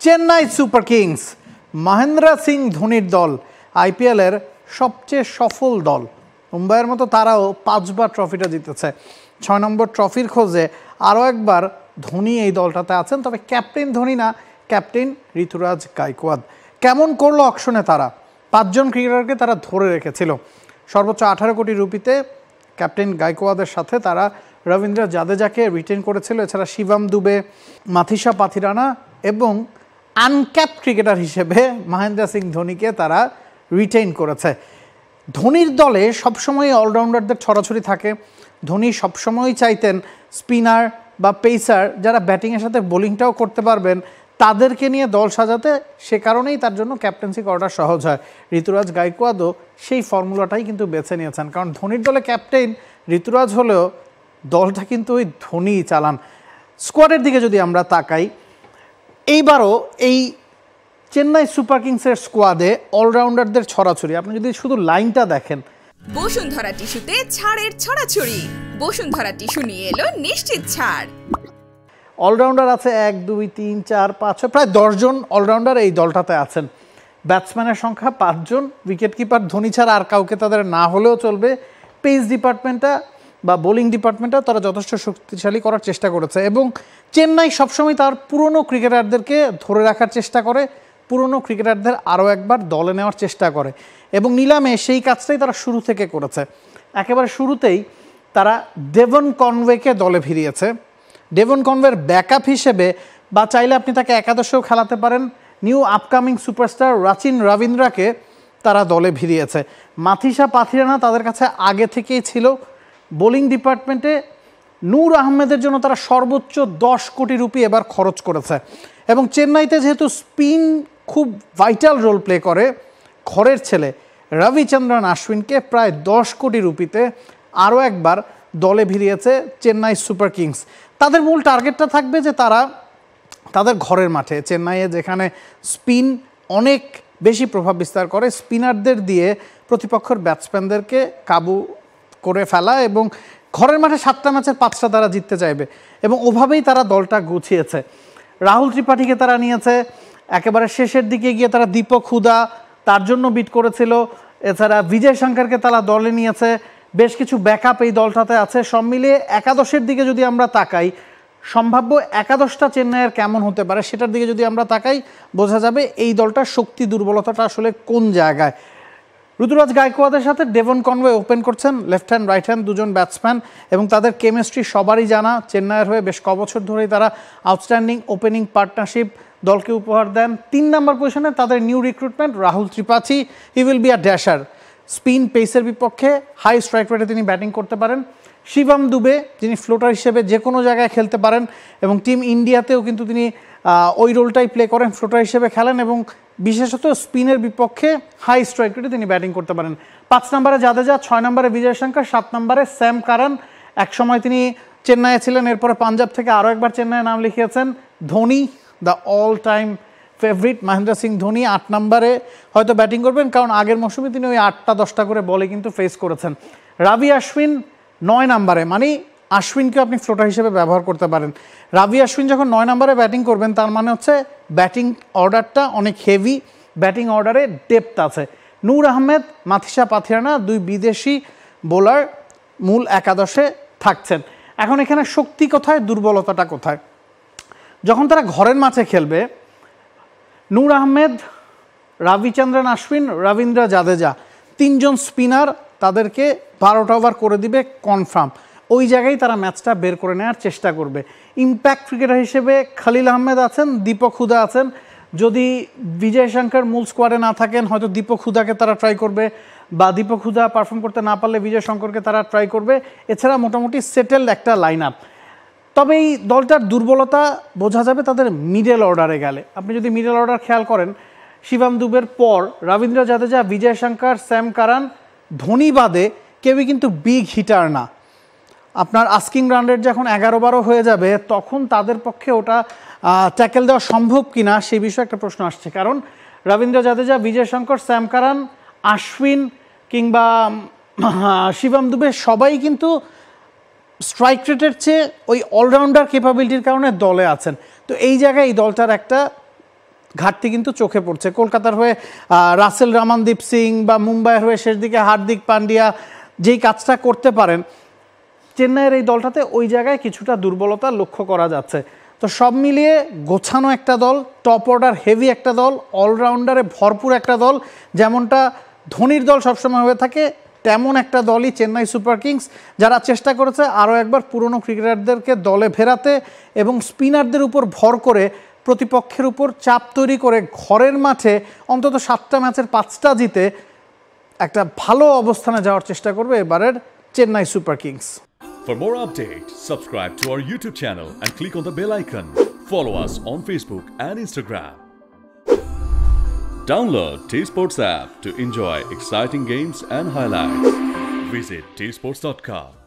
Chennai Super Kings Mahendra Singh ধোনির দল আইপিএলের সবচেয়ে সফল দল। মুম্বাইয়ের মতো তারাও 5 বার ট্রফিটা জিতেছে। 6 নম্বর ট্রফির খোঁজে আরও একবার ধোনি এই দলটাতে আছেন, তবে ক্যাপ্টেন ধোনি না, ক্যাপ্টেন ঋতুরাজ গায়কোয়াদ। কেমন করলো অকশনে তারা? 5 জন ক্রিকেটারকে তারা ধরে রেখেছিল। সর্বোচ্চ 18 কোটি রুপিতে ক্যাপ্টেন গায়কোয়াদের সাথে তারা রবীন্দ্র জাদেজাকে রিটেন করেছিল। এছাড়া শিবম দুবে, মাথিসা পাথিরানা এবং আনক্যাপ ক্রিকেটার হিসেবে মহেন্দ্র সিং ধোনিকে তারা রিটেইন করেছে। ধোনির দলে সবসময় অলরাউন্ডারদের ছড়াছড়ি থাকে। ধোনি সবসময়ই চাইতেন স্পিনার বা পেসার যারা ব্যাটিংয়ের সাথে বোলিংটাও করতে পারবেন তাদেরকে নিয়ে দল সাজাতে। সে কারণেই তার জন্য ক্যাপ্টেন্সি করাটা সহজ হয়। ঋতুরাজ গায়কোয়াদও সেই ফর্মুলাটাই কিন্তু বেছে নিয়েছেন, কারণ ধোনির দলে ক্যাপ্টেন ঋতুরাজ হলেও দলটা কিন্তু ওই ধোনিই চালান। স্কোয়াডের দিকে যদি আমরা তাকাই, এইবারও এই চেন্নাই সুপার কিংসের স্কোয়াডে অলরাউন্ডারদের ছড়াছড়ি। আপনি যদি শুধু লাইনটা দেখেন, বসুন্ধরা টিস্যুতে ছাড়ের ছড়াছড়ি। বসুন্ধরা টিস্যু নিয়ে এলো নিশ্চিত ছাড়। অলরাউন্ডার আছে 1, 2, 3, 4, 5, 6, প্রায় 10 জন অলরাউন্ডার এই দলটাতে আছেন। ব্যাটসম্যানের সংখ্যা 5 জন। উইকেট কিপার ধোনি ছাড়া আর কাউকে তাদের না হলেও চলবে। পেস ডিপার্টমেন্টটা বা বোলিং ডিপার্টমেন্টটা তারা যথেষ্ট শক্তিশালী করার চেষ্টা করেছে, এবং চেন্নাই সবসময় তার পুরনো ক্রিকেটারদেরকে ধরে রাখার চেষ্টা করে, পুরনো ক্রিকেটারদের আরও একবার দলে নেওয়ার চেষ্টা করে, এবং নিলামে সেই কাজটাই তারা শুরু থেকে করেছে। একেবারে শুরুতেই তারা ডেভন কনওয়েকে দলে ভিড়িয়েছে। ডেভন কনওয়ের ব্যাকআপ হিসেবে বা চাইলে আপনি তাকে একাদশেও খেলাতে পারেন, নিউ আপকামিং সুপারস্টার রাচিন রবীন্দ্রাকে তারা দলে ভিড়িয়েছে। মাথিসা পাথিরানা তাদের কাছে আগে থেকেই ছিল। বোলিং ডিপার্টমেন্টে নূর আহমেদের জন্য তারা সর্বোচ্চ 10 কোটি রুপি এবার খরচ করেছে, এবং চেন্নাইতে যেহেতু স্পিন খুব ভাইটাল রোল প্লে করে, ঘরের ছেলে রবিচন্দ্রন আশ্বিনকে প্রায় 10 কোটি রুপিতে আরও একবার দলে ভিড়িয়েছে চেন্নাই সুপার কিংস। তাদের মূল টার্গেটটা থাকবে যে তারা তাদের ঘরের মাঠে, চেন্নাইয়ে যেখানে স্পিন অনেক বেশি প্রভাব বিস্তার করে, স্পিনারদের দিয়ে প্রতিপক্ষের ব্যাটসম্যানদেরকে কাবু করে ফেলা, এবং ঘরের মাঠে 7টা ম্যাচের 5টা তারা জিততে চাইবে, এবং ওভাবেই তারা দলটা গুছিয়েছে। রাহুল ত্রিপাঠীকে তারা নিয়েছে। একেবারে শেষের দিকে গিয়ে তারা দীপক হুদা তার জন্য বিট করেছিল। এছাড়া বিজয় শঙ্করকে তারা দলে নিয়েছে। বেশ কিছু ব্যাকআপ এই দলটাতে আছে। সব মিলিয়ে একাদশের দিকে যদি আমরা তাকাই, সম্ভাব্য একাদশটা চেন্নাইয়ের কেমন হতে পারে সেটার দিকে যদি আমরা তাকাই, বোঝা যাবে এই দলটার শক্তি দুর্বলতাটা আসলে কোন জায়গায়। ঋতুরাজ গায়কোয়াদের সাথে ডেভন কনওয়ে ওপেন করছেন, লেফট হ্যান্ড রাইট হ্যান্ড দুজন ব্যাটসম্যান, এবং তাদের কেমিস্ট্রি সবারই জানা। চেন্নাইয়ের হয়ে বেশ কবছর ধরেই তারা আউটস্ট্যান্ডিং ওপেনিং পার্টনারশিপ দলকে উপহার দেন। 3 নম্বর পজিশনে তাদের new recruitment Rahul Tripathi. He will be a dasher. Spin পেসের বিপক্ষে হাই স্ট্রাইক রেটে তিনি ব্যাটিং করতে পারেন। শিবম দুবে যিনি ফ্লোটার হিসেবে যে কোনো জায়গায় খেলতে পারেন, এবং টিম ইন্ডিয়াতেও কিন্তু তিনি ওই রোলটাই প্লে করেন, ফ্লোটার হিসেবে খেলেন, এবং বিশেষত স্পিনের বিপক্ষে হাই স্ট্রাইক রেটে তিনি ব্যাটিং করতে পারেন। 5 নম্বরে জাদেজা, 6 নম্বরে বিজয় শঙ্কর, 7 নম্বরে স্যাম কারান। একসময় তিনি চেন্নাইয়ে ছিলেন, এরপরে পাঞ্জাব থেকে আরও একবার চেন্নাইয়ে নাম লিখিয়েছেন। Dhoni, the all time favourite Mahendra Singh Dhoni 8 নম্বরে হয়তো ব্যাটিং করবেন, কারণ আগের মৌসুমে তিনি ওই 8টা 10টা করে বলে কিন্তু ফেস করেছেন। রবি আশ্বিন 9 নম্বরে, মানে আশ্বিনকে আপনি ফ্লোটার হিসেবে ব্যবহার করতে পারেন। রবি আশ্বিন যখন 9 নম্বরে ব্যাটিং করবেন, তার মানে হচ্ছে ব্যাটিং অর্ডারটা অনেক হেভি, ব্যাটিং অর্ডারে ডেপথ আছে। নূর আহমেদ, মাথিসা পাথিরানা 2 বিদেশি বোলার মূল একাদশে থাকছেন। এখন এখানে শক্তি কোথায়, দুর্বলতাটা কোথায়? যখন তারা ঘরের মাঠে খেলবে, নূর আহমেদ, রবিচন্দ্রন আশ্বিন, রবীন্দ্র জাদেজা 3 জন স্পিনার তাদেরকে 12টা ওভার করে দিবে কনফার্ম। ওই জায়গায় তারা ম্যাচটা বের করে নেওয়ার চেষ্টা করবে। ইম্প্যাক্ট ক্রিকেটার হিসেবে খলিল আহমেদ আছেন, দীপক হুদা আছেন। যদি বিজয় শঙ্কর মূল স্কোয়াডে না থাকেন, হয়তো দীপক হুদাকে তারা ট্রাই করবে, বা দীপক হুদা পারফর্ম করতে না পারলে বিজয় শঙ্করকে তারা ট্রাই করবে। এছাড়া মোটামুটি সেটেলড একটা লাইন আপ। তবে এই দলটার দুর্বলতা বোঝা যাবে তাদের মিডল অর্ডারে গেলে। আপনি যদি মিডল অর্ডার খেয়াল করেন, শিবম দুবের পর রবীন্দ্র জাদেজা, বিজয় শঙ্কর, স্যাম কারান, ধোনি বাদে কেউই কিন্তু বিগ হিটার না। আপনার আস্কিং রান রেট যখন 11-12 হয়ে যাবে, তখন তাদের পক্ষে ওটা ট্যাকেল দেওয়া সম্ভব কিনা সেই বিষয়ে একটা প্রশ্ন আসছে। কারণ রবীন্দ্র জাদেজা, বিজয় শঙ্কর, স্যাম কারান, আশ্বিন কিংবা শিবম দুবে সবাই কিন্তু স্ট্রাইক রেটের চেয়ে ওই অলরাউন্ডার ক্যাপাবিলিটির কারণে দলে আছেন। তো এই জায়গায় এই দলটার একটা ঘাটতি কিন্তু চোখে পড়ছে। কলকাতার হয়ে রাসেল রামানদীপ সিং বা মুম্বাইয়ের হয়ে শেষ দিকে হার্দিক পান্ডিয়া যেই কাজটা করতে পারেন, চেন্নাইয়ের এই দলটাতে ওই জায়গায় কিছুটা দুর্বলতা লক্ষ্য করা যাচ্ছে। তো সব মিলিয়ে গোছানো একটা দল, টপ অর্ডার হেভি একটা দল, অলরাউন্ডারে ভরপুর একটা দল, যেমনটা ধোনির দল সবসময় হয়ে থাকে তেমন একটা দলই চেন্নাই সুপার কিংস, যারা চেষ্টা করেছে আরও একবার পুরনো ক্রিকেটারদেরকে দলে ফেরাতে এবং স্পিনারদের উপর ভর করে প্রতিপক্ষের উপর চাপ তৈরি করে ঘরের মাঠে অন্তত 7টা ম্যাচের 5টা জিতে একটা ভালো অবস্থানে যাওয়ার চেষ্টা করবে এবারের Chennai Super Kings. For more updates, subscribe to our YouTube channel and click on the bell icon. Follow us on Facebook and Instagram. Download T-Sports app to enjoy exciting games and highlights. Visit tsports.com.